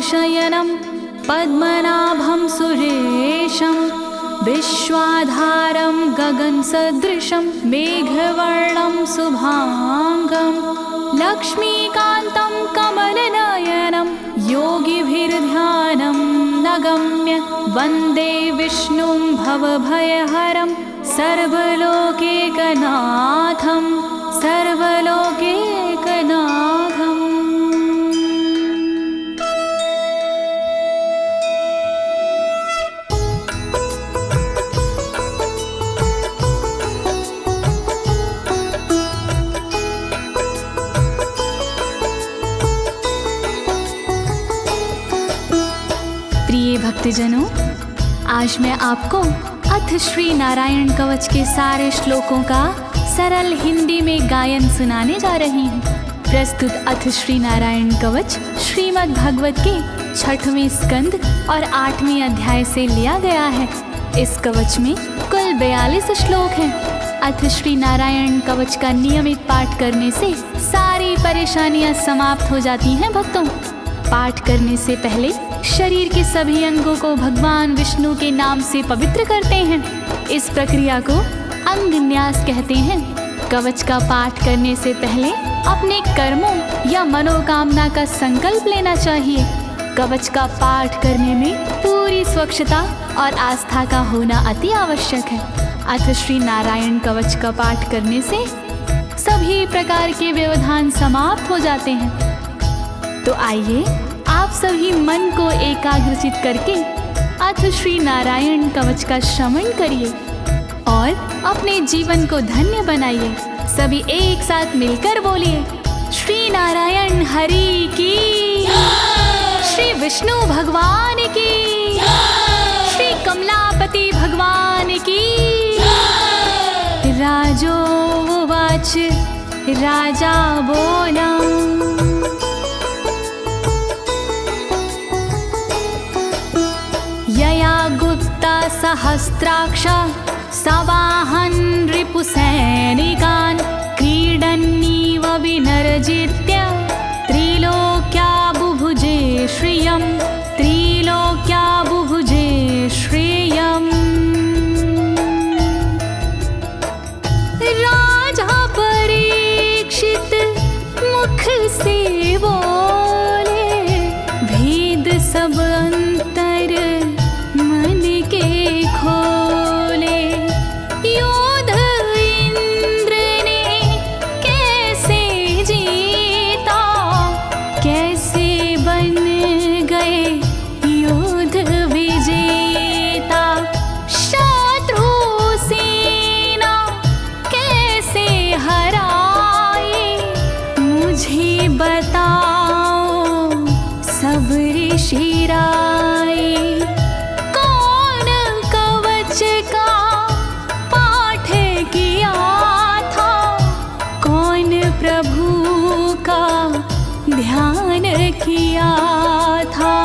शयनं पद्मनाभं सुरेशं विश्वाधारं गगनसदृशं मेघवर्णं शुभांगं लक्ष्मीकान्तं कमलनयनं योगिभिर्ध्यानं नगम्य वन्दे विष्णुं भवभयहरं सर्वलोकैकनाथं सर्वलोकैकनाथम्। प्रिय भक्तजनों, आज मैं आपको अथ श्री नारायण कवच के सारे श्लोकों का सरल हिंदी में गायन सुनाने जा रही हूँ। प्रस्तुत अथ श्री नारायण कवच श्रीमद् भागवत के 6वें स्कंद और 8वें अध्याय से लिया गया है। इस कवच में कुल 42 श्लोक हैं। अथ श्री नारायण कवच का नियमित पाठ करने से सारी परेशानियां समाप्त हो जाती हैं। भक्तों, पाठ करने से पहले शरीर के सभी अंगों को भगवान विष्णु के नाम से पवित्र करते हैं। इस प्रक्रिया को अंग न्यास कहते हैं। कवच का पाठ करने से पहले अपने कर्मों या मनोकामना का संकल्प लेना चाहिए। कवच का पाठ करने में पूरी स्वच्छता और आस्था का होना अति आवश्यक है। अथ श्री नारायण कवच का पाठ करने से सभी प्रकार के व्यवधान समाप्त हो जाते हैं। तो आइए आप सभी मन को एकाग्रचित करके अथ श्री नारायण कवच का श्रवण करिए और अपने जीवन को धन्य बनाइए। सभी एक साथ मिलकर बोलिए, श्री नारायण हरि की, श्री विष्णु भगवान की, श्री कमलापति भगवान की। राजोवाच, राजा बोला, यया गुप्ता सहस्राक्ष सवाहन रिपुसैनिकान् क्रीडन्नीव विनर्जित्य त्रिलोक्या बुभुजे श्रियं, त्रिलोक्या बुभुजे श्रियम्। राजा परीक्षित मुख से बोले, भेद सब अंतर मन के खोले। योद्ध इंद्र ने कैसे जीता, कैसे बन गए योद्ध विजेता। शत्रु सेना कैसे हराए, मुझे बताओ सब ऋषि राय। कौन कवच का पाठ किया था, कौन प्रभु का ध्यान किया था।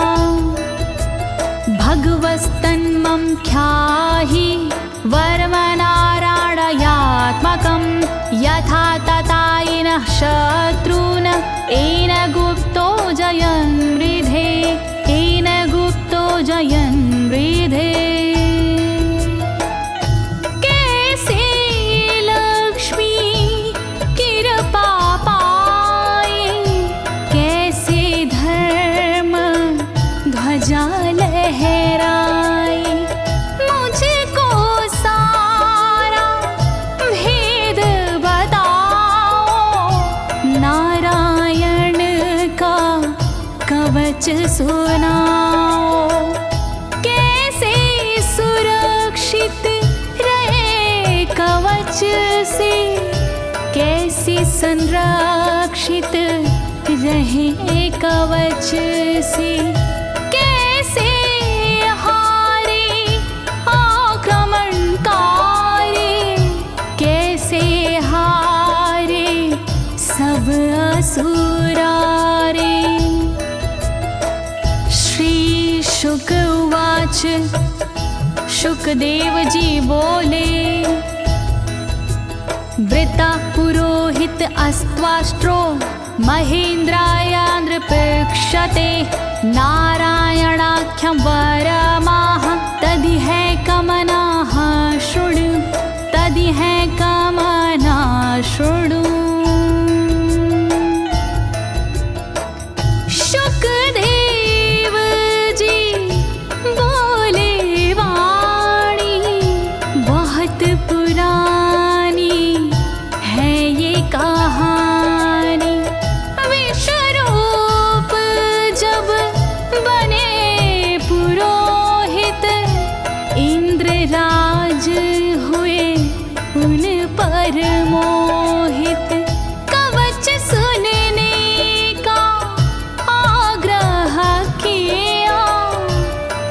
भगवस्तन्मं ख्याहि वर्मनारायणात्मकं यथा तथा येन शत्रून् येन गुप्तो जयन् मृधे, येन गुप्तो जयन् मृधे। कैसे लक्ष्मी कृपा पाए, कैसे धर्म ध्वजा लहराए। मुझको सारा भेद बताओ, नारायण का कवच सुनाओ। कैसे सुरक्षित रहे कवच से, कैसे संरक्षित रहे कवच से। कैसे हारे आक्रमणकारी, कैसे हारे सब असुरारे। श्री शुक उवाच, शुकदेव जी बोले, वृता पुरोहित अस्त्वाष्ट्रो महेन्द्राय नृपक्षते नारायणाख्यं वरमाह तदिह कमनाः शृणु तदिह कमना शृणु। शुकदेव जी बोले वाणी बहुत पुरानी है ये कहानी। विश्वरूप जब बने पुरोहित इंद्रराज हुए उन पर मोहित। कवच सुनने का आग्रह किया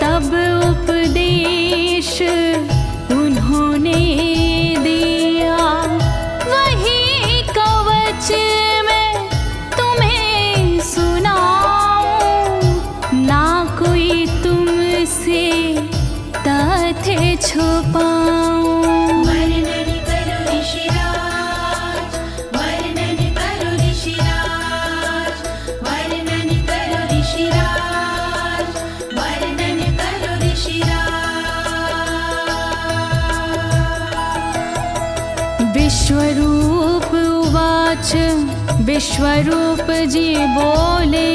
तब उपदेश उन्होंने दिया। वही कवच मैं तुम्हें सुनाऊं ना कोई तुमसे तथ्य छुपाऊं। वर्णन करो ऋषिराज, वर्णन करो ऋषिराज, वर्णन करो ऋषिराज, वर्णन करो ऋषिराज। विश्वरूप उवाच विश्वरूप जी बोले।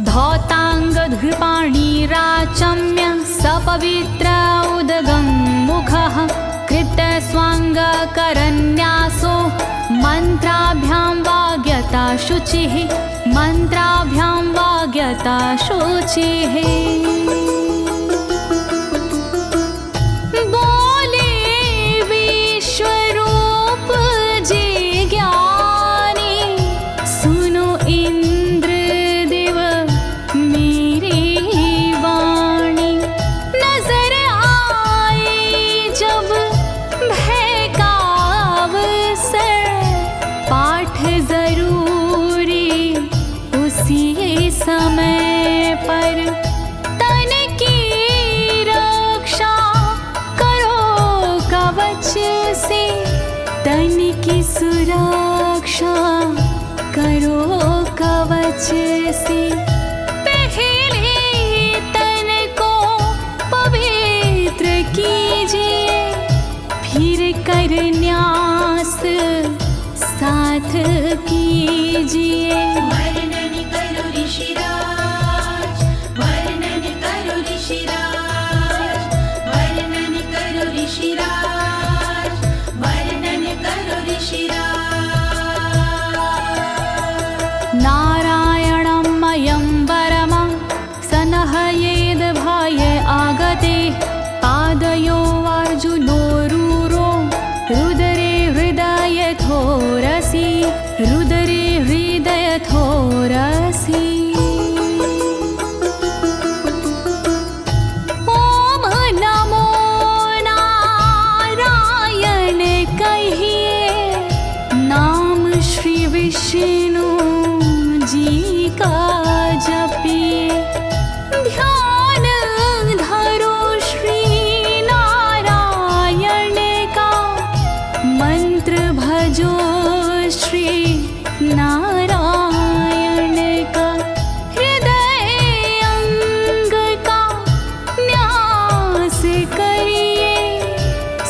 धौताङ्गधृपाणिराचम्य सपवित्र उदगं मुखः कृतस्वाङ्गकरन्यासो मन्त्राभ्यां वाग्यता शुचिः मन्त्राभ्यां वाग्यता शुचिः। बोले विश्वरूप जी ज्ञानी सुनो इंद्रदेव मेरी वाणी। नजर आई जब भय का अवसर पाठ जरूरी उसी समय पर। तन की रक्षा करो कवच से तन की सुरक्षा करो कवच से। पहले तन को पवित्र कीजिए फिर कर न्यास साथ कीजिए। वर्णन करो ऋषिराज, वर्णन करो ऋषिराज, वर्णन करो ऋषिराज, वर्णन करो ऋषिराज। नारायणं मयं वरमं सनहयेद भये आगते। पादयो अर्जुनोरूरो रुदरे हृदयथोरसि रुदरे हृदयथोरसि। ओम नमो नारायण कहिए नाम श्री विष्णु जी का जपिए। ध्यान धरो श्री नारायण का मंत्र भजो श्री नारायण का। हृदय अंग का न्यास करिए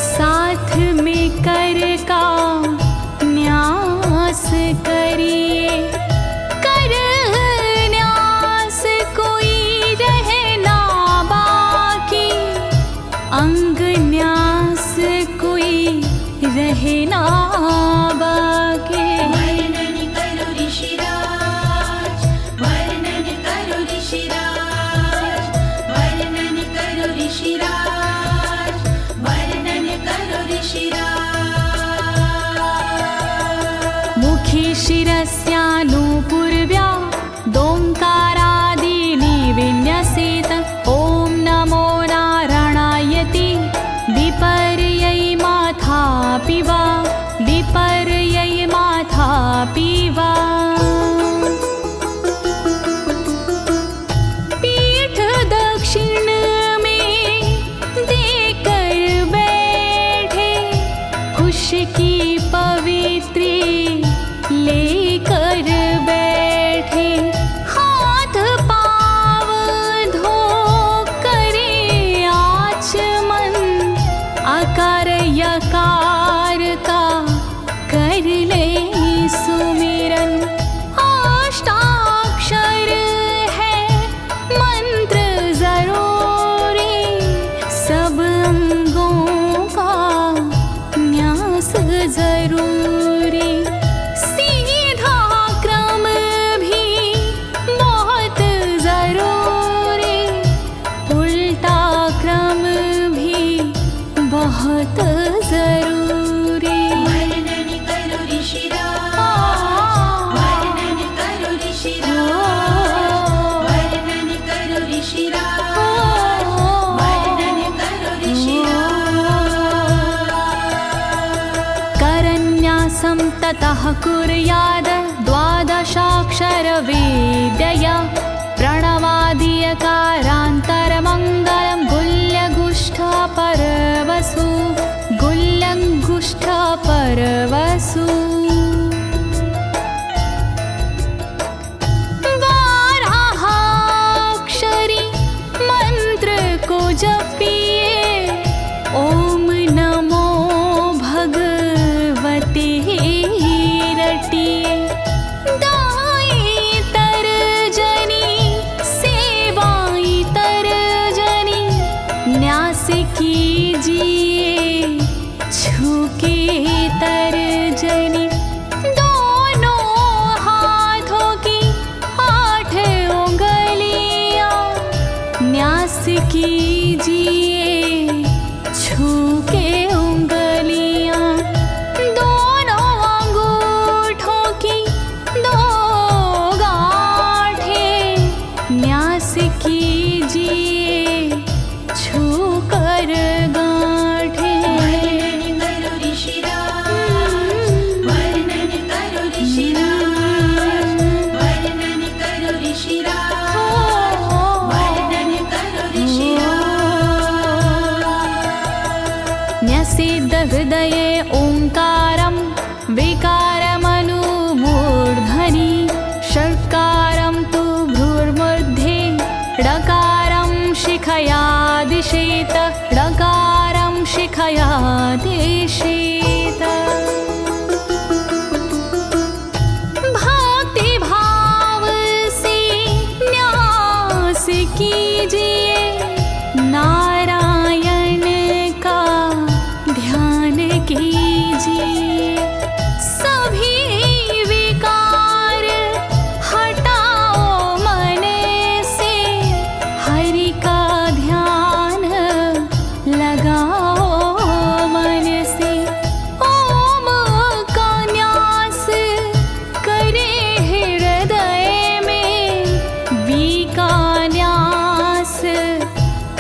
साथ में कर का न्यास करिए। कर न्यास कोई रहना बाकी अंग न्यास कोई रहना बाकी। वर्णन करो ऋषिराज, वर्णन करो ऋषिराज, वर्णन करो ऋषिराज, वर्णन करो ऋषिराज। मुखी शिरस्यानुपूर्व्या दोङ्कारादीनि विन्यसेत। ॐ नमो नारायणेति विपर्यै माथापि वा विपर्यै माथापि वा। पीठ दक्षिण में देकर बैठे खुश की पवित्री लेकर बैठे। ततः कुर्याद द्वादशाक्षरविद्यया प्रणवादियकारान्तरमङ्गलं गुल्यगुष्ठपरवसु गुल्यगुष्ठपरवसु बारहाक्षरी मंत्र को जपिए ओम नमो भगवते रटिए दाई तरजनी सेवाई तरजनी न्यास कीजिए छूके तरजनी दोनों हाथों की 8 उंगलियां न्यास कीजिए छूके उंगलियां दोनों अंगूठों की 2 गांठें न्यास कीजिए छूकर गांठें। वर्णन करो ऋषिराज, वर्णन करो ऋषिराज, वर्णन करो ऋषिराज, वर्णन करो ऋषिराज। न्यसेद हृदये ओंकारं विकारमनुमूर्धनि षट्कारं तु भ्रूर्मध्ये ड़कारं शिखया दिशेत ड़कारं शिखया दिशेत। भक्ति भाव से न्यास कीजिए नारायण का ध्यान कीजिए सभी विकार हटाओ मन से हरि का ध्यान लगाओ मन से ओम का न्यास करे हृदय में वी का न्यास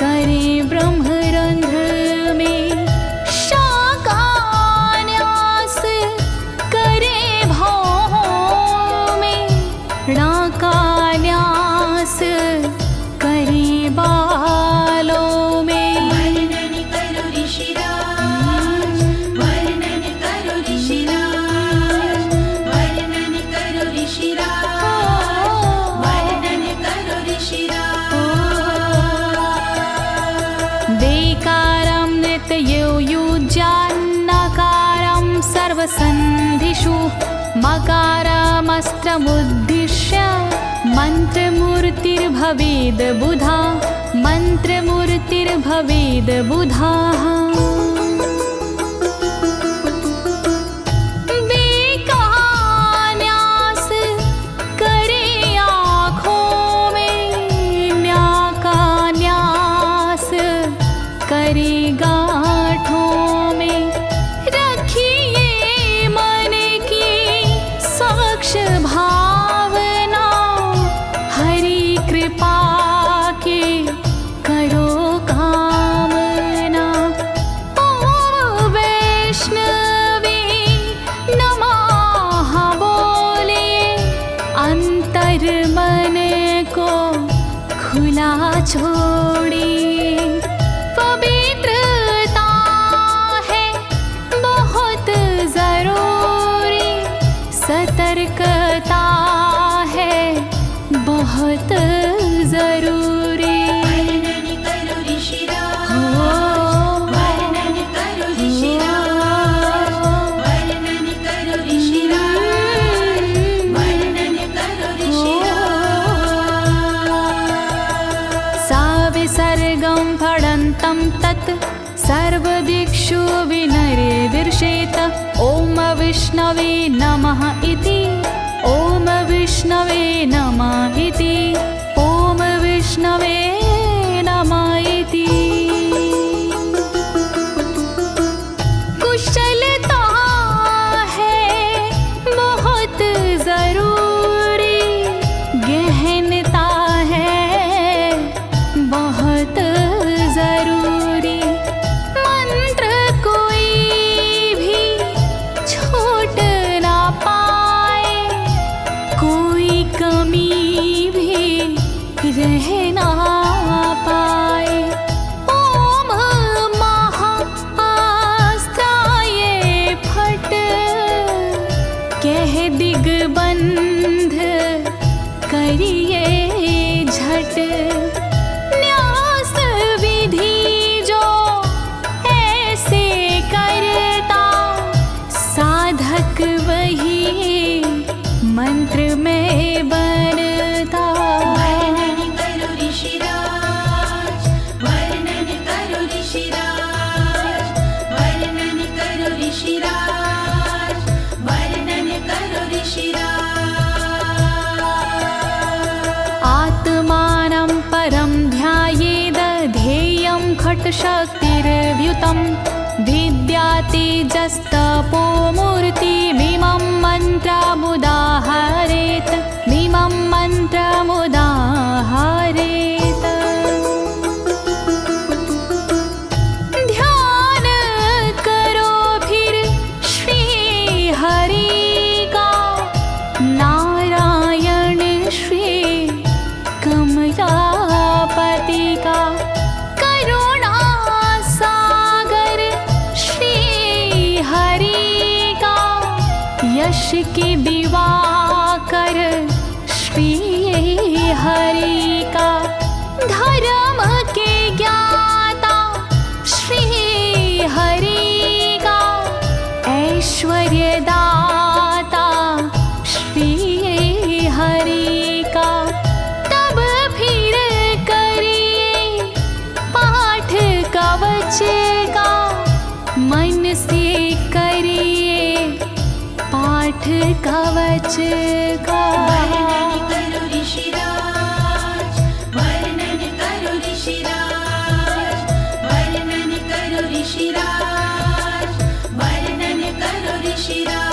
करे ब्रह्मरंध्र में शा का न्यास करे भौहों में णा का न्यास करे बालों में। वर्णन करो ऋषिराज, वर्णन करो ऋषिराज, वर्णन करो ऋषिराज, वर्णन करो ऋषिराज। देकारं नित्ययुज्यान्नकारं सर्वसन्धिषु मकारमस्त्रमुद्दिश्य मन्त्रमूर्तिर्भवेद् बुधा मन्त्रमूर्तिर्भवेद् बुधाः। न्यास करे आँखों में न्या का न्यास करे गांठों में रखिए मन की साक्ष भावना हरि कृपा के करो कामना। ओम वैष्णवे नमः बोले अंतर मन को खुला छोड़िए पवित्रता है बहुत जरूरी सतर्कता है बहुत जरूरी। वर्णन करो ऋषिराज, वर्णन करो ऋषिराज, वर्णन करो ऋषिराज, वर्णन करो ऋषिराज। सा विसर्गं फडन्तं तत् सर्वदिक्षु विनिर्दिशेत ओम विष्णवे नमः इति ओम विष्णवे नमः इति ओम विष्णवे नमः इति। कुशलता है बहुत जरूरी गहनता है बहुत जरूरी मंत्र कोई भी छोट ना कह ना पाए। ओम महाअस्त्राय फट, कह दिग्बंध करिए झट। न्यास विधि जो ऐसे करता, साधक वही मंत्र में बनता। वर्णन करो ऋषिराज, वर्णन करो ऋषिराज, वर्णन करो ऋषिराज, वर्णन करो ऋषिराज। आत्मानं परं ध्यायेद ध्येयं खट्शक्तिर्व्युतं। विद्या तेजस्तपो मूर्तिमिमं मन्त्रमुदाहरेत्, मिमं मन्त्रमुदाहरेत्। ध्यान करो फिर श्री हरि का, नारायण श्री कमलापति का। करुणा सागर श्री हरि का, यश के दिवाकर श्री हरि का। धर्म के ज्ञाता श्री हरि का, ऐश्वर्य दाता श्री हरि का। तब फिर करिए पाठ कवच का, मन से करिए पाठ कवच का। वर्णन करो ऋषिराज, वर्णन करो ऋषिराज, वर्णन करो ऋषिराज, वर्णन करो ऋषिराज।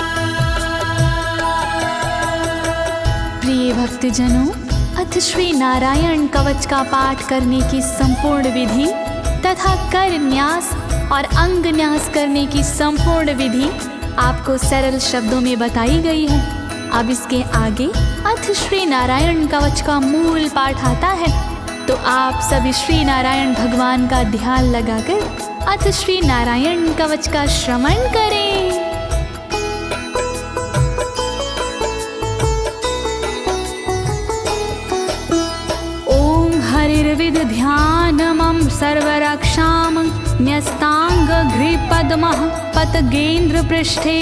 प्रिय भक्तजनों, अथ श्री नारायण कवच का पाठ करने की संपूर्ण विधि तथा कर न्यास और अंग न्यास करने की संपूर्ण विधि आपको सरल शब्दों में बताई गई है। अब इसके आगे अथ श्री नारायण कवच का मूल पाठ आता है, तो आप सभी श्री नारायण भगवान का ध्यान लगाकर अथ श्री नारायण कवच का श्रवण करें। ओम हरिर्विद ध्यानमं सर्वरक्षां न्यस्ताङ्घ्रिपद्मः पतगेन्द्र पृष्ठे।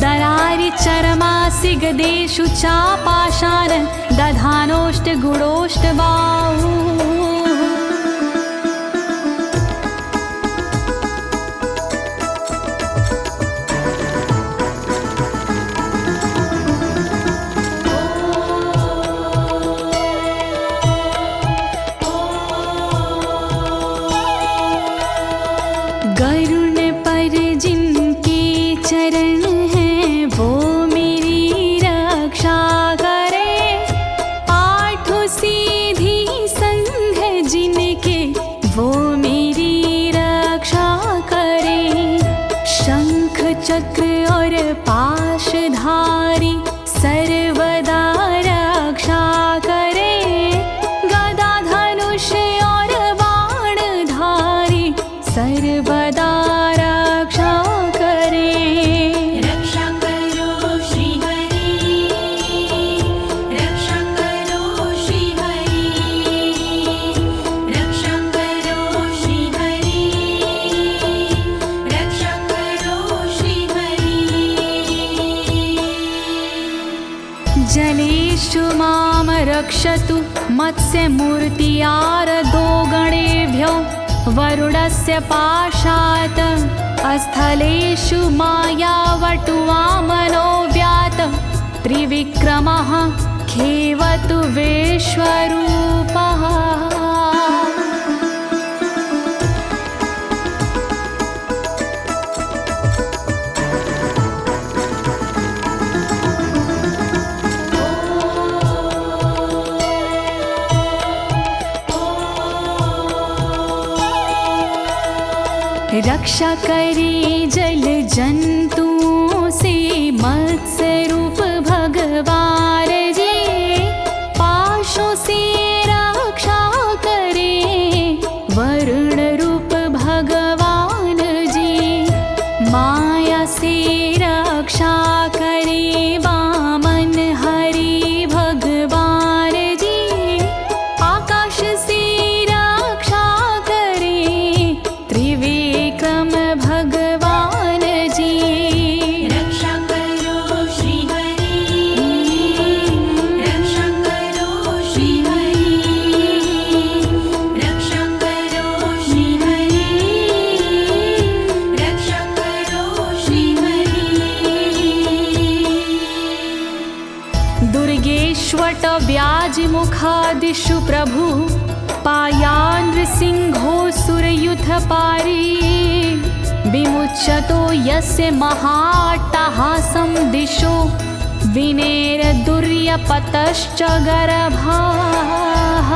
दरारि चरमासि गदेषु चापाशान दधानोष्टगुणोष्टबाहु। गरुण पर जिनके चरण हैं वो मेरी रक्षा करे। आठों सीधी संग जिनके वो मेरी रक्षा करे। शंख चक्र और पाशधारी सर्वदा रक्षा करे। गदा धनुष और बाणधारी सर्वदा रक्षा करे। रक्षा करो श्री हरि, रक्षा करो श्री हरि, रक्षा करो श्री हरि, रक्षा करो श्री हरि। जलेषु मां रक्षतु मत्स्यमूर्तियारदो गणेभ्यो। वरुणस्य पाशात् स्थलेषु मायावटुवामनो व्यात। त्रिविक्रमः खेवतु विश्वरूपः। रक्षा करे जल जंतुओं से मत्स्य रूप भगवान जी। पाशों से दिशु प्रभु पायानृसिंहोऽसुरयुथपारी विमुच्यतो यस्य महाट्टहासं दिशो विनेरदुर्यपतश्च गर्भाः।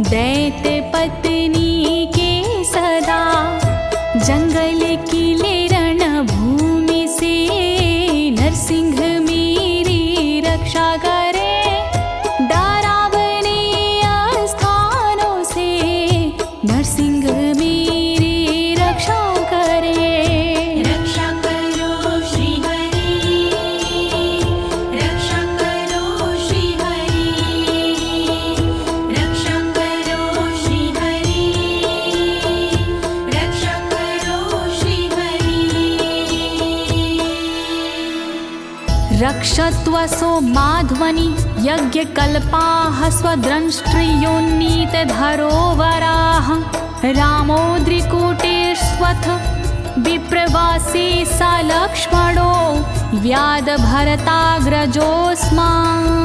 दैत्य पत्नी के सदा जंगल किले रणभूमि से नरसिंह मेरी रक्षा करे। डरावने स्थानों से नरसिंह मेरी रक्षा करे। रक्षा करो श्री हरि, रक्षा करो श्री हरि, रक्षा करो श्री हरि, रक्षा करो श्री हरि। रक्षत्वसो माध्वनि यज्ञकल्पाः स्वद्रंष्ट्रियोन्नीतधरोवराः रामोद्रिकूटेष्वथ विप्रवासी स लक्ष्मणो व्याधभरताग्रजोऽस्मान्।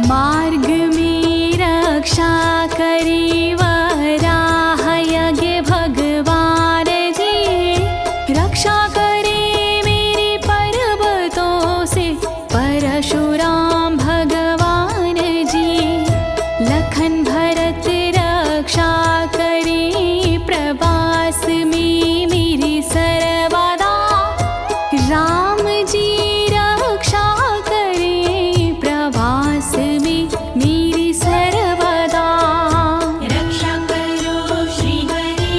मार्ग में रक्षा करी वराह यज्ञ भगवान जी, रक्षा करे मेरे पर्वतों से परशुराम भगवान जी। लखन भरत रक्षा करे प्रवास में मेरी सर्वदा, राम जी रक्षा करे प्रवास में मेरी सर्वदा। रक्षा करो श्री हरि,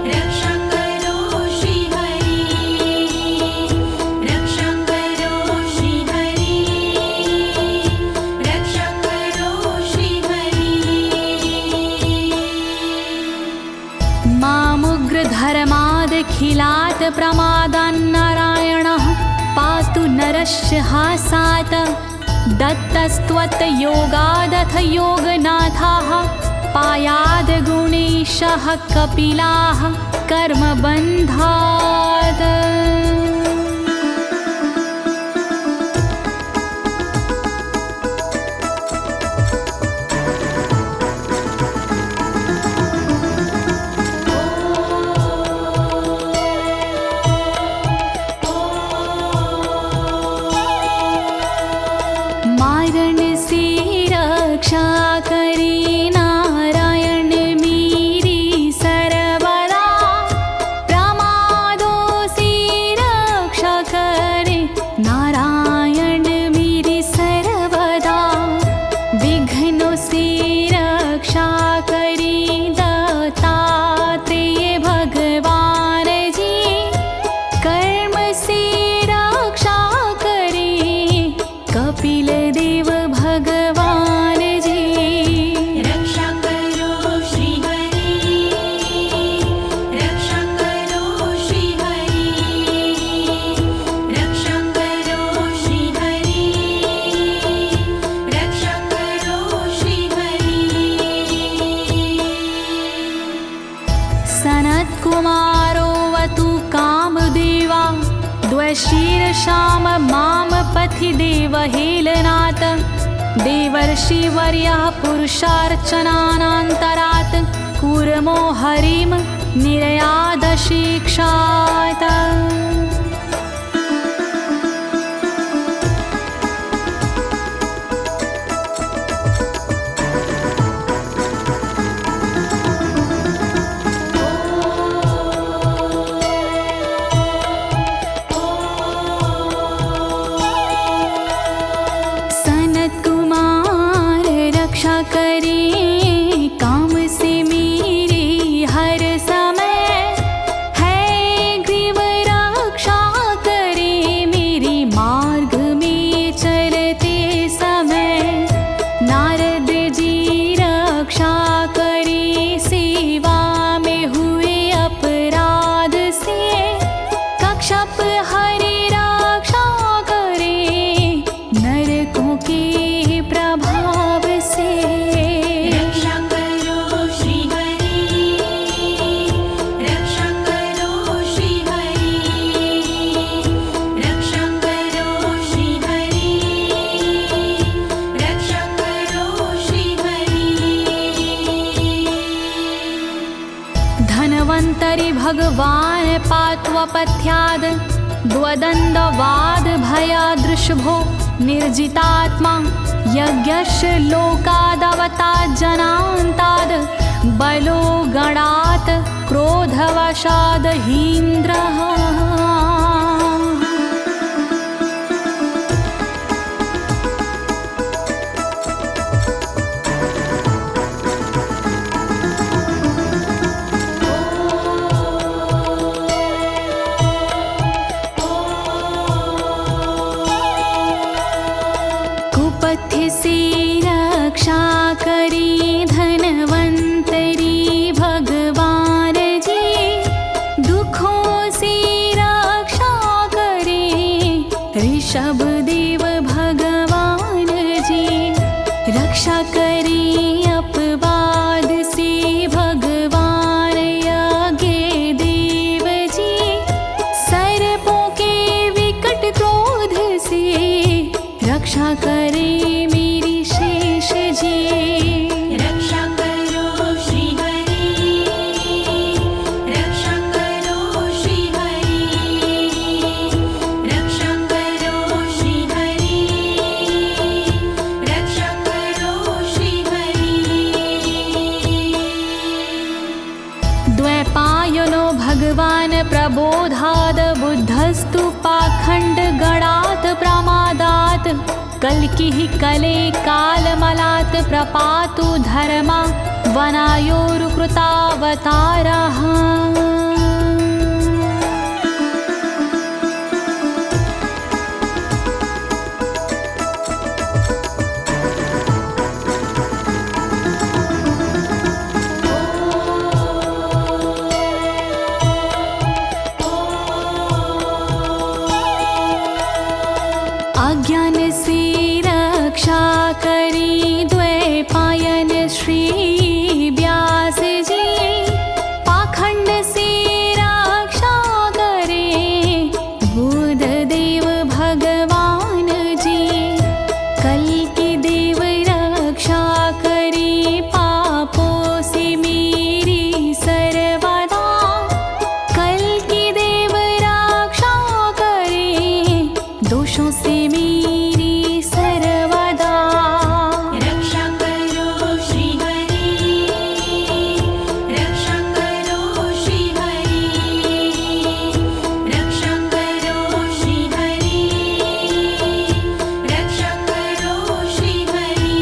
रक्षा करो श्री हरि, रक्षा करो श्री हरि, रक्षा करो श्री हरि। मामुग्रधर्मादखिलात् प्रमादान्नारायणः पातु नरस्य हासात्। दत्तस्त्वत्योगादथ योगनाथाः पायाद् गुणेशः कपिलाः कर्मबन्धात्। मारण से रक्षा करे नारायण मेरी सर्वदा, प्रमादों से रक्षा करे नारायण मेरी सर्वदा। विघ्नों से रक्षा करे दत्तात्रेय भगवान जी, कर्म से रक्षा करे कपिल देव भगवान जी। रक्षा करो श्री हरि, रक्षा करो श्री हरि, रक्षा करो श्री हरि, रक्षा करो श्री हरि। सनत्कुमारोऽवतु कामदेवा द्वशीर्षाम माम पथि देवहेलनात्। देवर्षिवर्यः पुरुषार्चनानन्तरात् कूर्मो हरिं निर्यादशिक्षात्। भगवान् पात्वपथ्याद् द्वदण्डवाद भयादृशभो निर्जितात्मा यज्ञस्य लोकादवतात् जनान्ताद् बलो गणात् क्रोधवशाद् हीन्द्रः। कुपथ्य से रक्षा करी धनवंतरी भगवान जी, दुखों से रक्षा करे ऋषभ देव भगवान जी। रक्षा करी अपवाद से भगवान यज्ञ देव जी, सर्पों के विकट क्रोध से रक्षा करे मेरी शेष जी। रक्षा करो श्री हरि, रक्षा करो श्री हरि, रक्षा करो श्री हरि, रक्षा करो श्री हरि। द्वैपायनो भगवान् प्रबोधाद् बुद्धस्तु पाखण्ड गणात् प्रमादात् कल्किः कले कालमलात् प्रपातु धर्मा वनायोरुकृतावतारः। अज्ञान से रक्षा करी द्वैपायन श्री व्यास जी, पाखंड से रक्षा करे बुध देव भगवान जी। कल्कि देव रक्षा करी पापों से मेरी सर्वदा, कल्कि देव रक्षा करे दोषों से मेरी सर्वदा। रक्षा करो श्री हरि, रक्षा करो श्री हरि, रक्षा करो श्री हरि, रक्षा करो श्री हरि।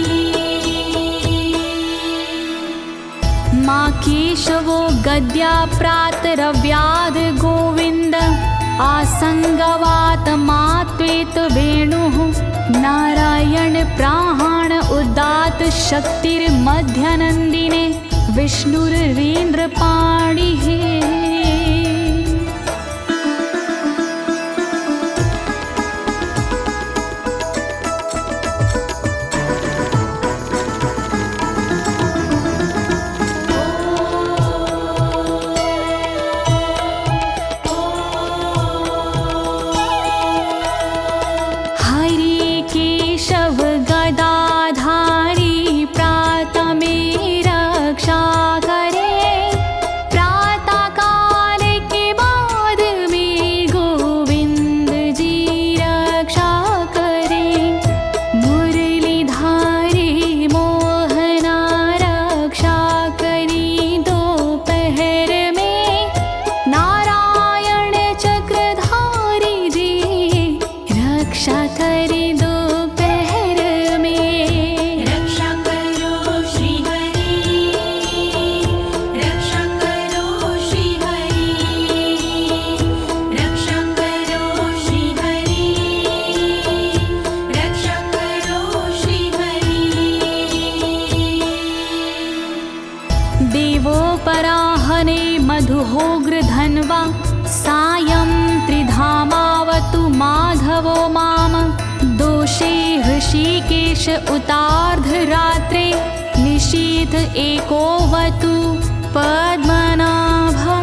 माँ केशवो गद्या प्रातरव्याद गोविन्द, आसंगवात मात्वेत वेणुः नारायण प्राण उदात शक्तिर्मध्यनन्दिने विष्णुरेन्द्रपाणिः। हरि केशव गदाधारी प्रातमे रक्षा करे, प्रातः काल के बाद में गोविंद जी रक्षा करे। मुरलीधारी मोहना रक्षा करी दोपहर में, नारायण चक्रधारी जी रक्षा करे दोपहर में। रक्षा करो श्री हरि, रक्षा करो श्री हरि, रक्षा करो श्री हरि, रक्षा करो श्री हरि। देवोपराहने मधुहोग्र धन्वा, सायं त्रिधामावतु माधवो माम। दोषे ऋषिकेश उतार्धरात्रे, निशीथ एकोवतु पद्मनाभः।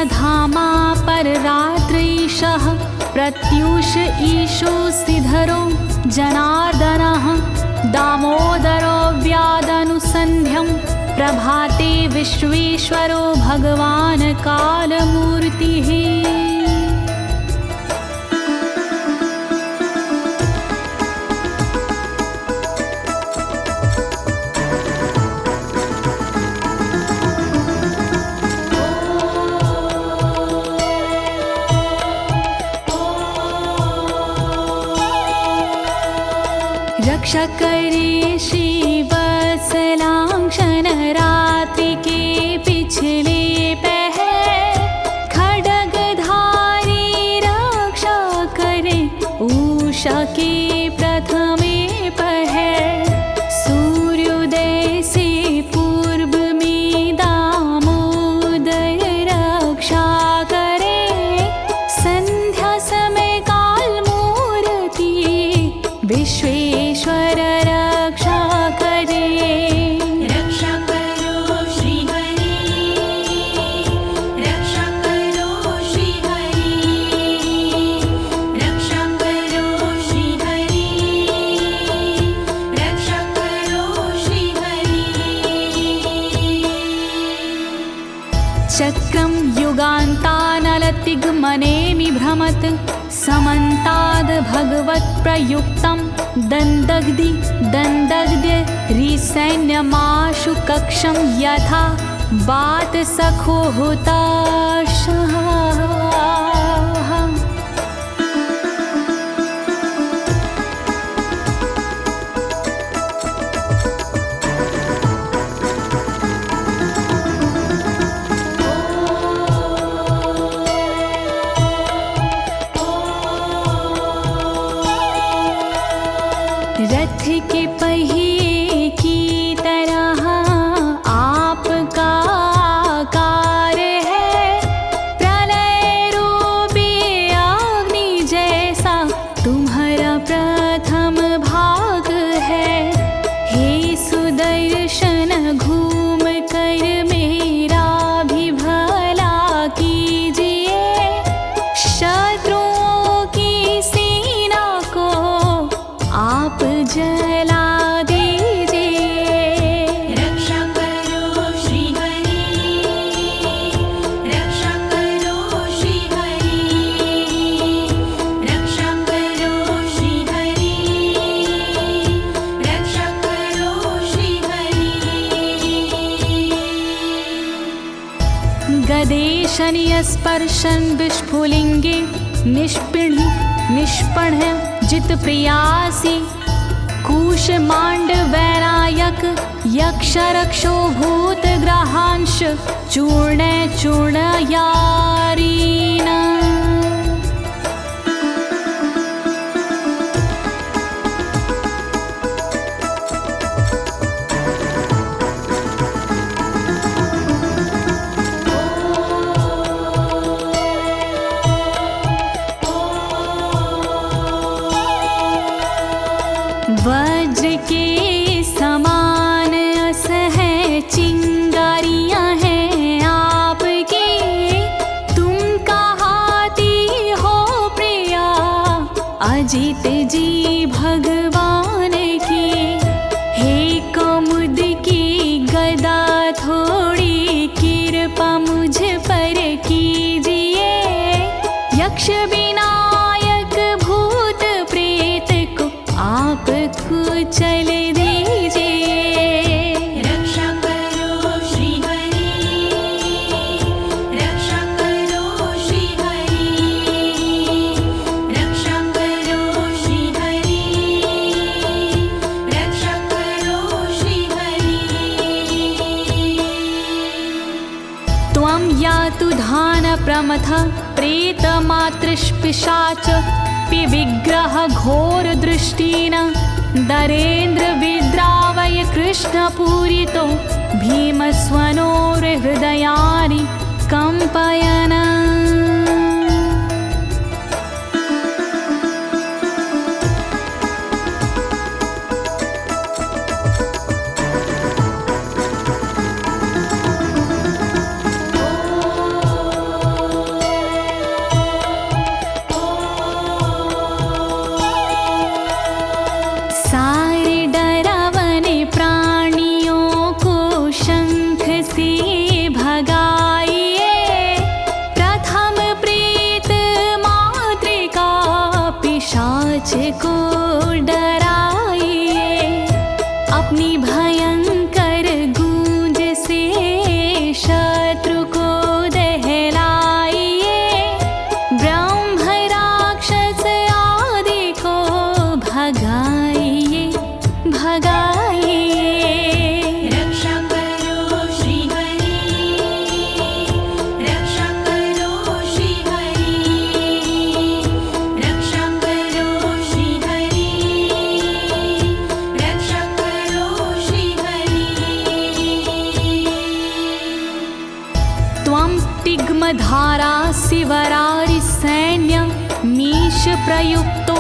धामा पर रात्रीशः प्रत्यूष ईशो सिधरो जनार्दनः दामोदरो व्यादनुसन्ध्यं प्रभाते विश्वेश्वरो भगवान् कालमूर्तिः। रक्षा करे श्रीवत्सलांक्षण रात्रि के पिछले पहर खड्गधारी रक्षा करे उषा के प्रथमे पहर सूर्योदय से पूर्व में दामोदर रक्षा करे संध्या समय काल मूर्ति विश्वेश्वर रक्षा करे। रक्षा करो श्री हरि, रक्षा करो श्री हरि, रक्षा करो श्री हरि, रक्षा करो श्री हरि। चक्रं युगान्तानलतिग्मनेमि भ्रमत् समन्ताद् भगवत्प्रयुक्तं दन्दग्ध्य रिसैन्यमाशु कक्षं यथा वातसखो हुताशः। रथ के पहिए की तरह आपका आकार है, प्रलय रूपी अग्नि जैसा तुम्हारा प्रथम भाग है। हे सुदर्शन घूम कर मेरा भी भला कीजिए, शत्रुओं की सेना को आप जला दीजिए। रक्षा करो श्री हरि, रक्षा करो श्री हरि, रक्षा करो श्री हरि, रक्षा करो श्री हरि। गदेशनीय स्पर्शन विस्फुलिंगे निष्पण जित प्रियासी कुश मांड वैरायक यक्ष रक्षो भूत ग्रहांश चूर्ण यारीना। वज्र के समान अस है चिंगारियां हैं आपकी, तुम कहाती हो प्रिया अजित जी भगवान की। हे कमुद की गदा थोड़ी कृपा मुझ पर कीजिए, यक्ष विनायक भूत प्रेत को आप कुचल दीजिए। रक्षा करो श्री हरि, रक्षा करो श्री हरि, रक्षा करो श्री हरि, रक्षा करो श्री हरि। त्वं यातु धान प्रमथ प्रेत मातृपिशाच विग्रह घोर दृष्टिन दरेन्द्र विद्रावय कृष्ण पूरितो भीमस्वनोर हृदयानि कंपयन। भगाइए भगाइए। रक्षा करो श्री हरि, रक्षा करो श्री हरि, रक्षा करो श्री हरि, रक्षा करो श्री हरि। त्वं तिग्मधारा शिवरारि सैन्य मीश प्रयुक्तो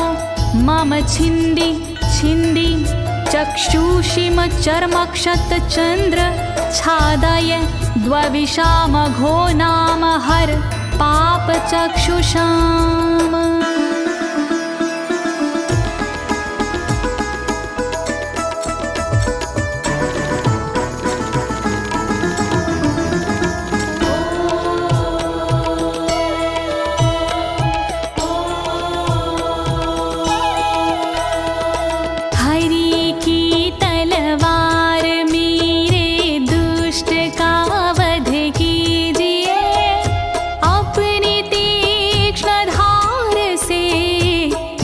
मम छिन्दी छिन्दी चक्षुषीम चर्मक्षतचन्द्र छादय द्वविषामघो नाम हर पापचक्षुषाम्।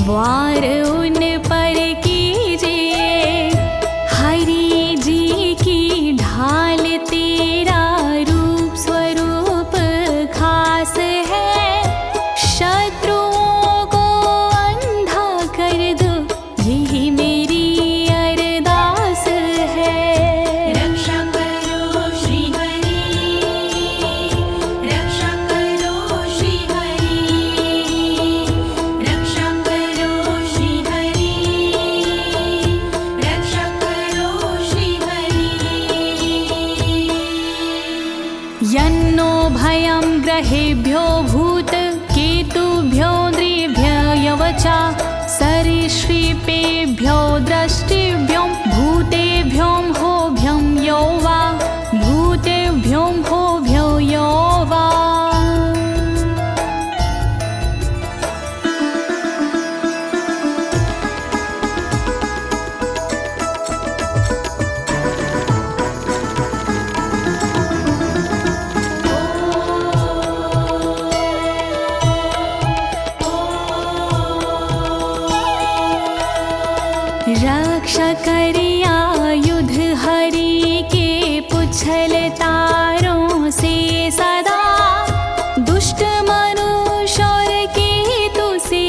वार उन पर कीजिए, हरि जी की ढाल तेरा रूप स्वरूप खास है, शत्रुओं को अंधा कर दो यही मेरी अरदास है। रक्षा करो श्री हरि, रक्षा करो श्री हरि, रक्षा करो श्री हरि, रक्षा करो श्री हरि। यन्नो भयं ग्रहेभ्यो भूत केतुभ्यो नृभ्ययवचा सरीसृपेभ्यो दृष्टिभ्यो भूतेभ्यो होभ्यं यो वा भूतेभ्यो होभ्यो यो वा। रक्षा करिया युद्ध हरि के पुछल तारों से सदा, दुष्ट मनुष्य और केतु से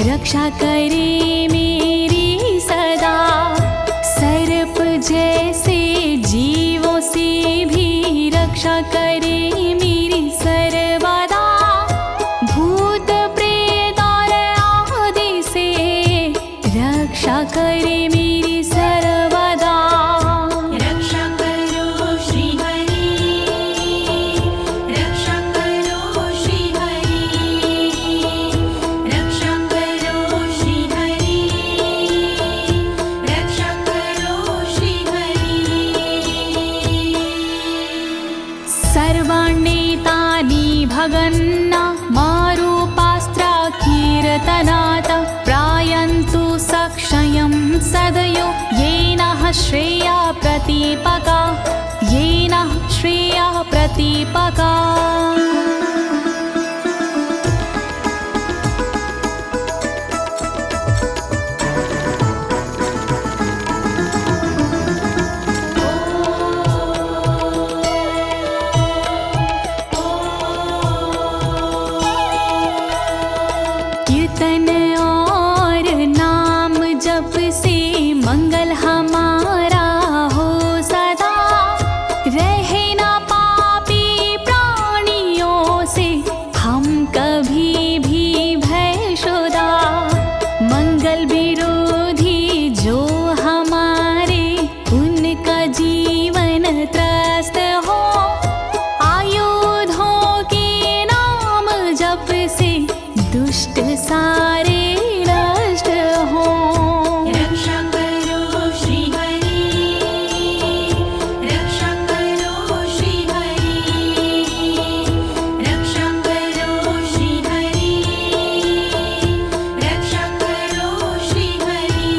रक्षा करे मेरी सदा। सर्प जैसे जीवों से भी रक्षा करे मेरी सर्वदा, भूत प्रेत और आदि से रक्षा करे मेरी सर्वदा। रक्षा करो श्री हरि, रक्षा करो श्री हरि, रक्षा करो श्री हरि, रक्षा करो श्री हरि। सर्वाण्येतानि भगन्ना मारूपास्त्रा कीर्तनात् प्रायन्तु सक्षयं सदयो येन श्रेया प्रतीपका, येन श्रेया प्रतीपका। कीर्तन और नाम जप से मंगल हमारा हो सदा, रहे ना पापी प्राणियों से हम कभी भी भयशुदा। मंगल विरोधी जो हमारे उनका जीवन त्रस्त हो, आयुधों के नाम जप से दुष्ट सारे नष्ट हो। रक्षा करो श्री हरि, रक्षा करो श्री हरि, रक्षा करो श्री हरि, रक्षा करो श्री हरि।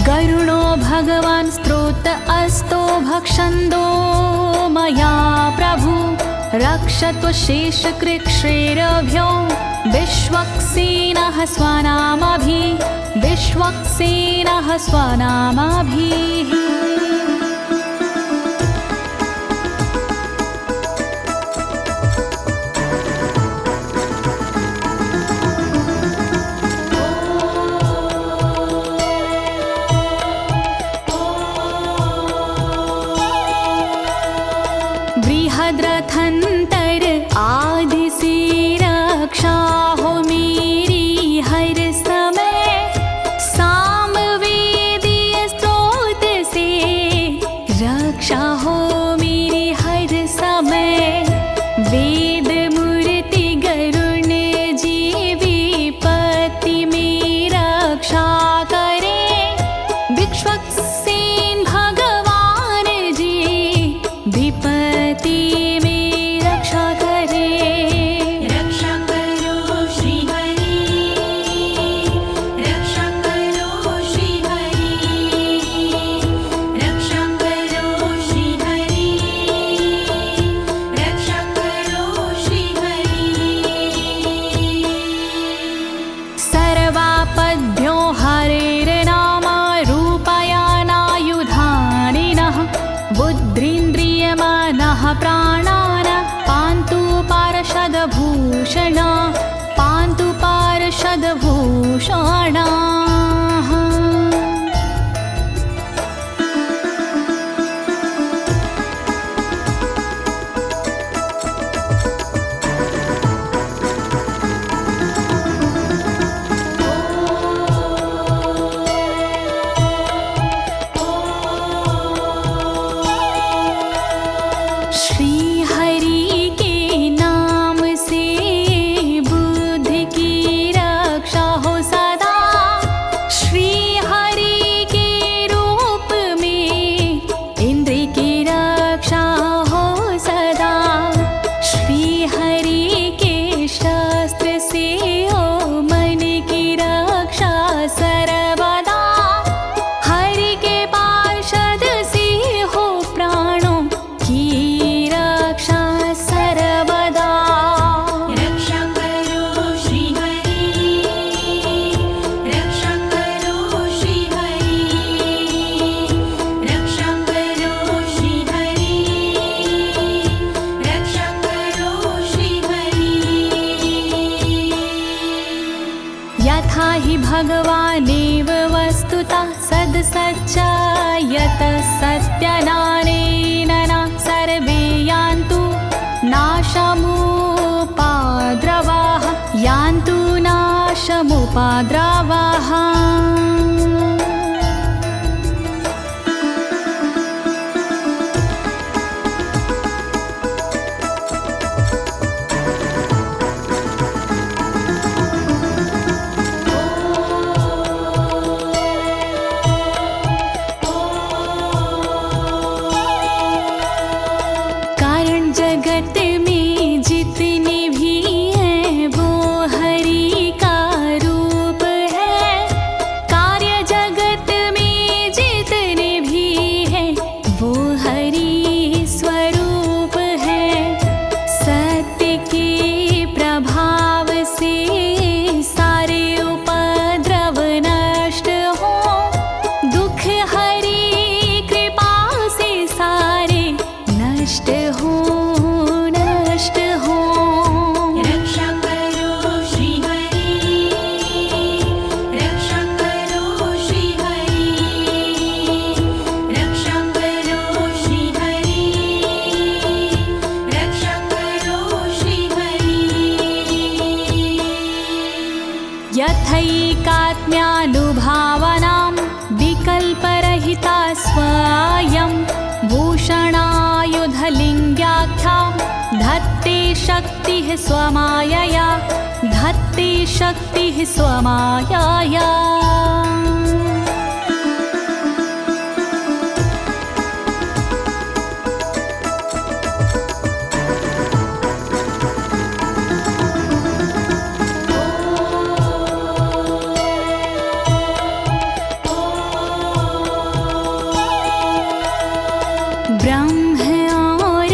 गरुणो भगवान् स्तोत्र अस्तो भक्षन्दो मया प्रभु, रक्षत्व शेषकृच्छ्रेरभ्यो विश्वक्सेनः स्वनामभिः बृहद्रथंतर आदि से रक्षा हो मेरी हर समय, सामवेदीय स्रोत से रक्षा हो मेरी हर समय। वेद मूर्ति गरुण जी विपत्ति में रक्षा करे, विश्वक्सेन भगवान जी विपत्ति में रक्षा करे। रक्षा करो श्री हरि, रक्षा करो श्री हरि, रक्षा करो श्री हरि, रक्षा करो श्री हरि। सर्वापद्भ्यो हरेर्नाम रूपयानायुधानिनः, बुद्धिन्द्रियमनः प्राणान् पान्तु पार्षदभूषण, पान्तु पार्षदभूषणाः। श्री हरि के नाम से बुद्धि की रक्षा हो सदा, श्री हरि के रूप में इंद्रिय की रक्षा हो सदा, श्री हरि के शस्त्र से हो मन की रक्षा सर्वदा, हरि के पार्षद से हो प्राणों की रक्षा सर्वदा। रक्षा करो श्री हरि, रक्षा करो श्री हरि, रक्षा करो श्री हरि, रक्षा करो श्री हरि। यथा हि भगवानेव वस्तुतः सद्सच्चायतः सत्यनानेन न सर्वे यान्तु नाशमुपाद्रवाः, यान्तु नाशमुपाद्रवाः। कारण जगत में जितने भी हैं वो हरि का रूप है, कार्य जगत में जितने भी हैं वो हरि स्वरूप है। सत्य के प्रभाव से सारे उपद्रव नष्ट हो, दुख हरि कृपा से सारे नष्ट हो, नष्ट हो। रक्षा करो श्री हरि, रक्षा करो श्री हरि, रक्षा करो श्री हरि, रक्षा करो श्री हरि। यथैकात्म्यानुभावनां विकल्परहिता स्वयं भूषणायुधलिङ्ग्याख्या, धत्ते शक्तिः स्वमायया, धत्ते शक्तिः स्वमायया। ब्रह्म और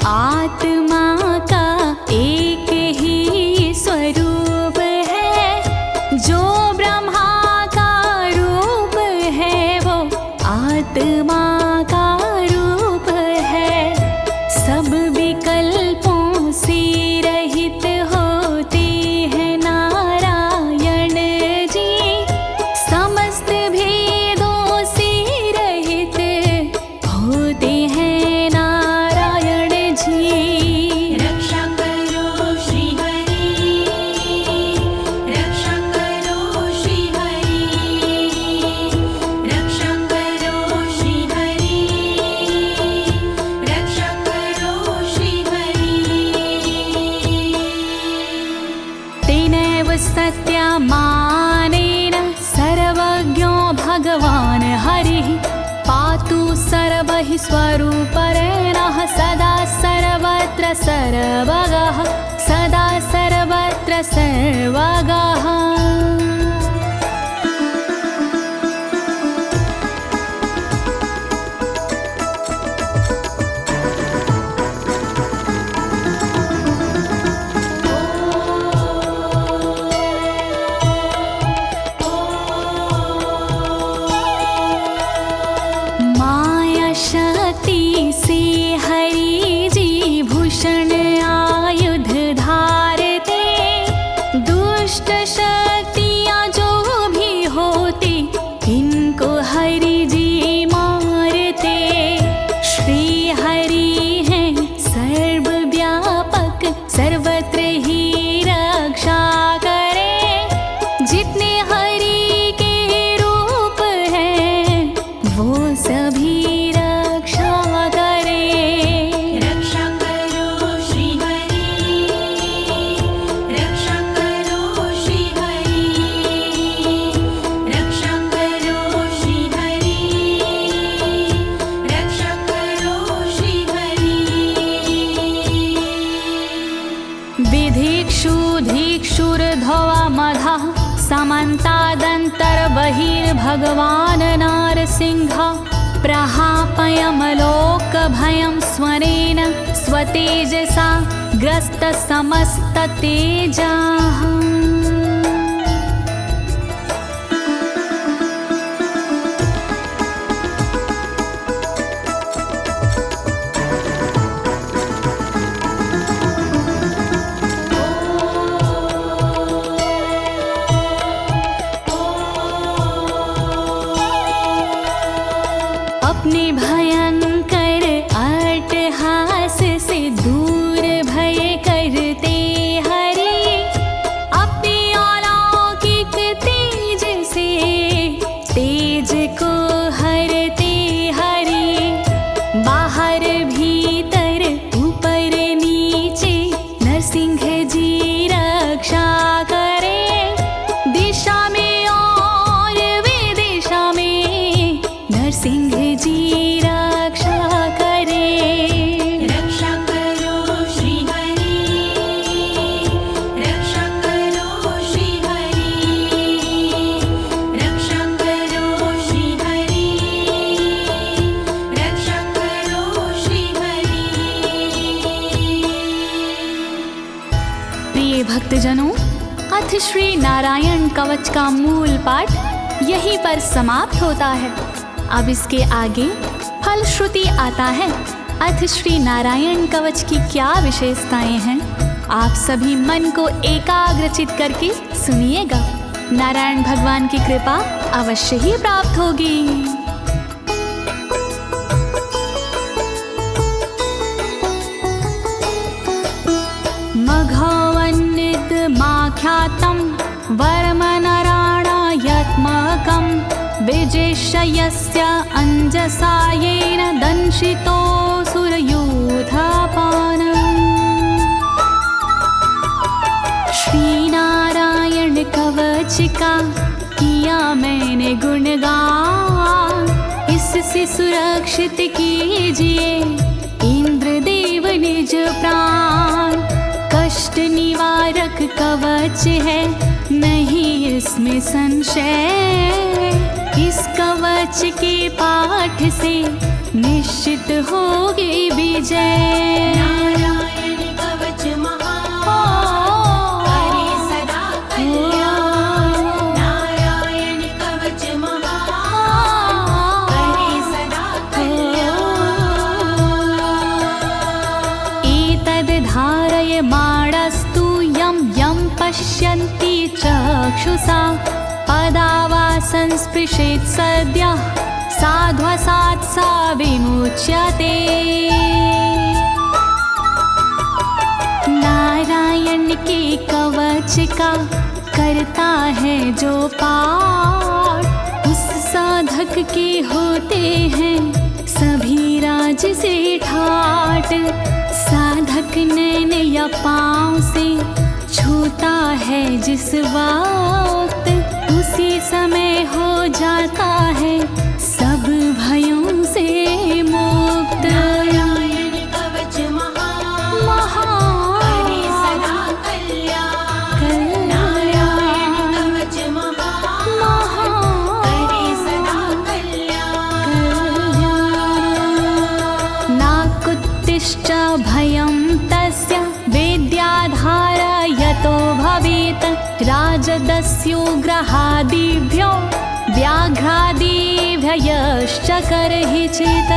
आत्मा का एक ही स्वरूप मानेन सर्वज्ञो भगवान् हरिः पातु सर्वैः स्वरूपेण सदा सर्वत्र सर्वगः सदा सर्वत्र सर्वगः। समन्तादन्तर्बहिर्भगवान् नारसिंहः प्रहापयमलोकभयं स्वरेण स्वतेजसा ग्रस्तसमस्ततेजाः। अपने भयंकर अट्टहास से दूर भय करते हरि अपने अलौकिक तेज से तेज को हरते हरि बाहर भीतर ऊपर नीचे नरसिंह जी रक्षा करे दिशा में और विदिशा में नरसिंह जी रक्षा करे। रक्षा करो श्री हरि रक्षा करो श्री हरि रक्षा करो श्री हरि रक्षा करो श्री हरि। प्रिय भक्तजनों, अथ श्री नारायण कवच का मूल पाठ यहीं पर समाप्त होता है। अब इसके आगे फलश्रुति आता है। अथ श्री नारायण कवच की क्या विशेषताएं हैं, आप सभी मन को एकाग्रचित करके सुनिएगा। नारायण भगवान की कृपा अवश्य ही प्राप्त होगी। मघवन्नित माख्यातं वर्मनराणायत्मकं विजेशयस्य अंजसायेन दंशितोऽसुरयूथपानम्। श्री नारायण कवच का किया मैंने गुणगान, इससे सुरक्षित कीजिए इंद्रदेव निज प्राण। कष्ट निवारक कवच है नहीं इसमें संशय, इस कवच के पाठ से निश्चित होगी विजय। नारायण कवच महान करे सदा कल्याण नारायण कवच महान करे सदा कल्याण। एतद् धारय माणस्तु यं यं पश्यन्ति चक्षुषा पदावा संस्पृशेत् सद्यः साध्वसात् सा विमुच्यते। नारायण के कवच का करता है जो पाठ, उस साधक के होते हैं सभी राज से ठाट। साधक नैन या पाँव से छूता है जिस बार उसी समय हो जाता है सब भयों से मुक्त। नारायण कवच महान करे सदा कल्याण। नारायण कवच महान करे सदा कल्याण। नाकुत्तिश्च भयं तस्य वेद्याधारयतो भवेत् राजदस्युग्रहादिभ्यो व्याघ्रादिभ्यश्च करहिचित्।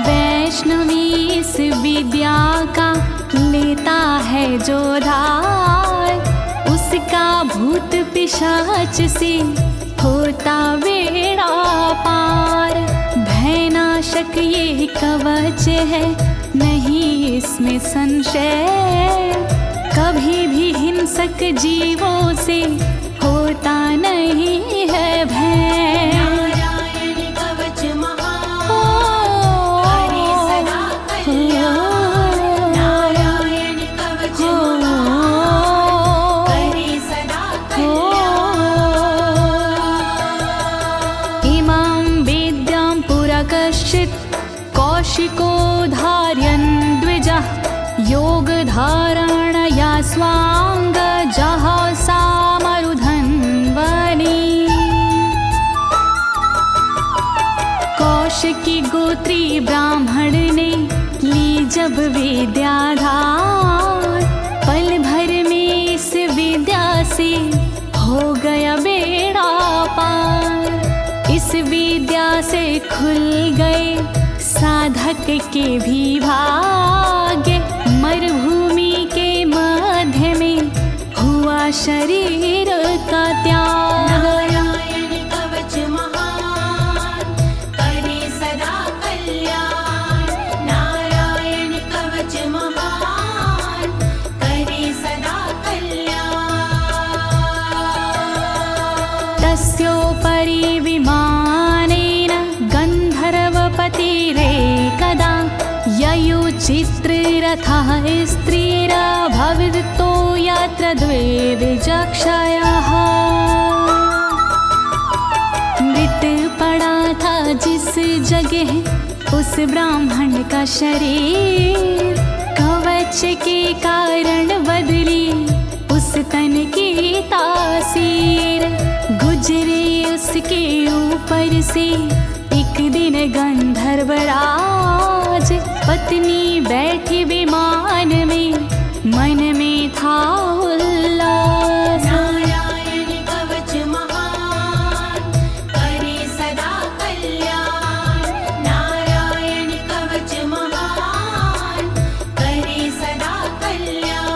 वैष्णवी इस विद्या का लेता है जो धार, उसका भूत पिशाच से होता बेड़ा पार। भयनाशक ये कवच है नहीं इसमें संशय, कभी भी हिंसक जीवों से होता नहीं है भय। नारायण कवच महान करे सदा कल्याण। नारायण कवच महान करे सदा कल्याण। इमां वेद्यां पुरा कश्चित् कौशिको धारयन् द्विजः, योगधारणया स्वाङ्गजः सामरुधन्वने। कौशिकी गोत्री ब्राह्मण ने ली जब विद्याधार, पल भर में इस विद्या से हो गया बेड़ा पार। इस विद्या से खुल गए साधक के भी भाग्य, मरुभूमि के मध्य में हुआ शरीर का त्याग। नारायण कवच महान करे सदा कल्याण। नारायण कवच महान करे सदा कल्याण। तस्योपरि विमानेन गन्धर्वपतिरेकदा, ययुचित्ररथः स्त्रीरभवितो यत्र द्वे विचक्षयः। मृत पड़ा था जिस जगह उस ब्राह्मण का शरीर, कवच के कारण बदली उस तन की तासीर। गुजरे उसके ऊपर से एक दिन गंधर्वराज, पत्नी बैठी विमान में मन में था उल्लास। नारायण कवच महान करे सदा कल्याण। नारायण कवच महान करे सदा कल्याण।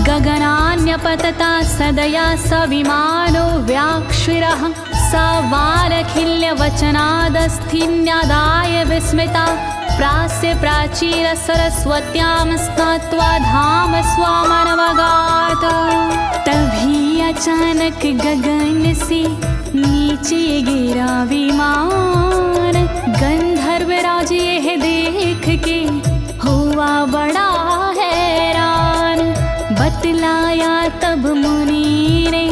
गगनान्यपतता सदया स विमानो व्याक्षिरः, स वालखिल्यवचनादस्थिन्यादाय विस्मिता, प्रास्य प्राचीर सरस्वत्यां स्नात्वा धाम स्वामनवगात। तभी अचानक गगन से नीचे गिरा विमान, गंधर्वराज यह देख के हुआ बड़ा हैरान। बतलाया तब मुनि ने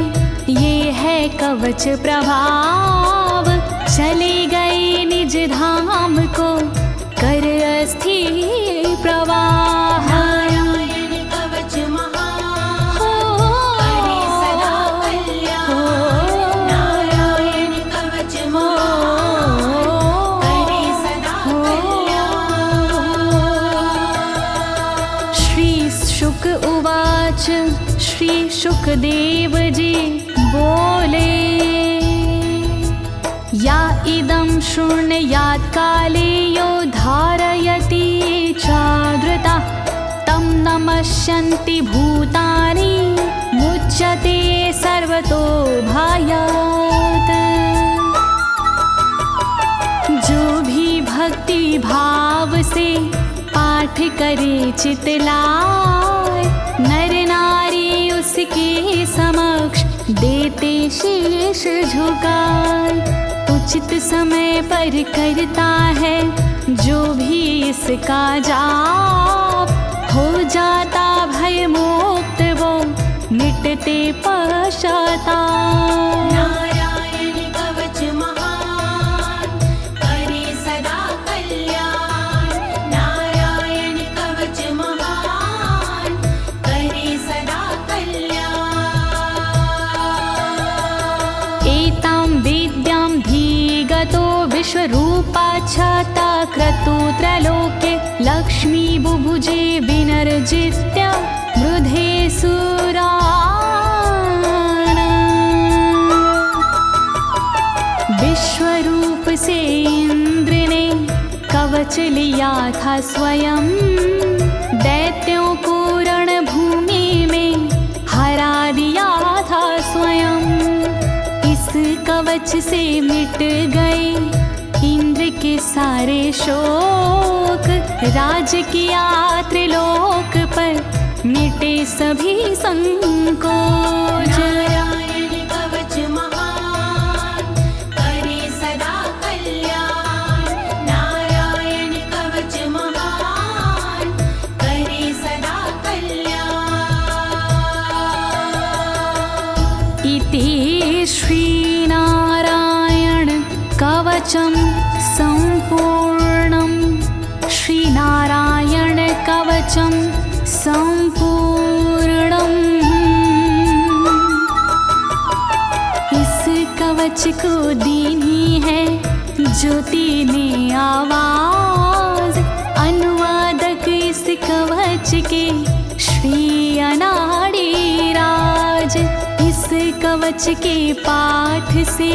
ये है कवच प्रभाव, चले गए निज धाम को कर अस्थिर प्रवाह। नारायण कवच महान करे सदा कल्याण। नारायण कवच महान करे सदा कल्याण। श्री शुक उवाच, श्री शुकदेव जी बोले, या इदं शृणुयात् काले यो धारयति चादृता, तं नमस्यन्ति भूतानि मुच्यते सर्वतो भयात्। जो भी भक्ति भाव से पाठ करे चितलाय, नर नारी उसके समक्ष देते शीश झुकाए। उचित समय पर करता है जो भी इसका जाप, हो जाता भय मोक्ष विश्वरूपा छाता क्रतु त्रैलोक्ये लक्ष्मी बुभुजे विनर्जित्य मृधे सुराना। विश्वरूप से इंद्र ने कवच लिया था स्वयं, दैत्यों को रणभूमि में हरा दिया था स्वयं। इस कवच से मिट गए इंद्र के सारे शोक, राज किया त्रिलोक पर मिटे सभी संकोच। नारायण कवच महान करे सदा कल्याण, नारायण कवच महान करे सदा कल्याण। इति श्रीनारायण कवचं सम्पूर्णं, श्रीनारायण कवचं सम्पूर्णम्। इस कवच को दीनी है ज्योति ने आवाज, अनुवादक इस कवच के श्री अनाड़ी राज। इस कवच के पाठ से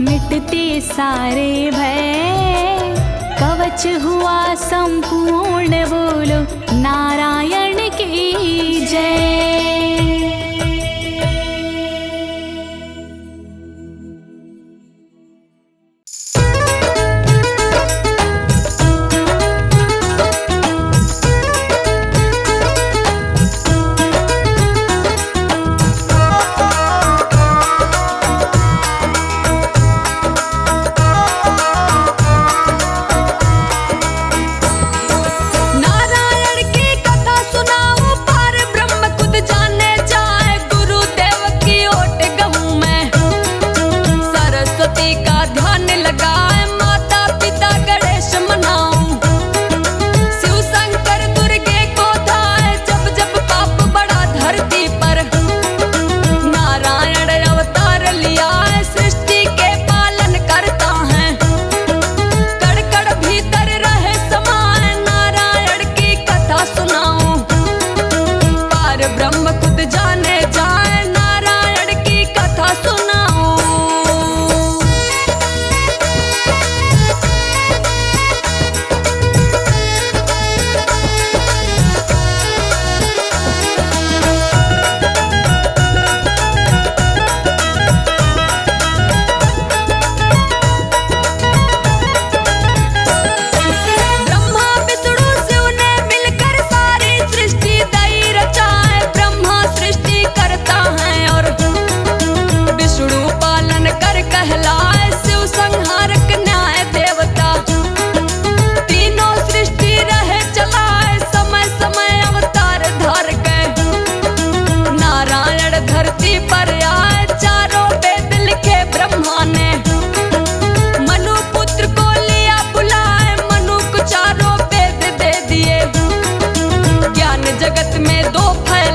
मिटते सारे भय, कवच हुआ संपूर्ण, बोलो नारायण की जय। जगत में दो फैल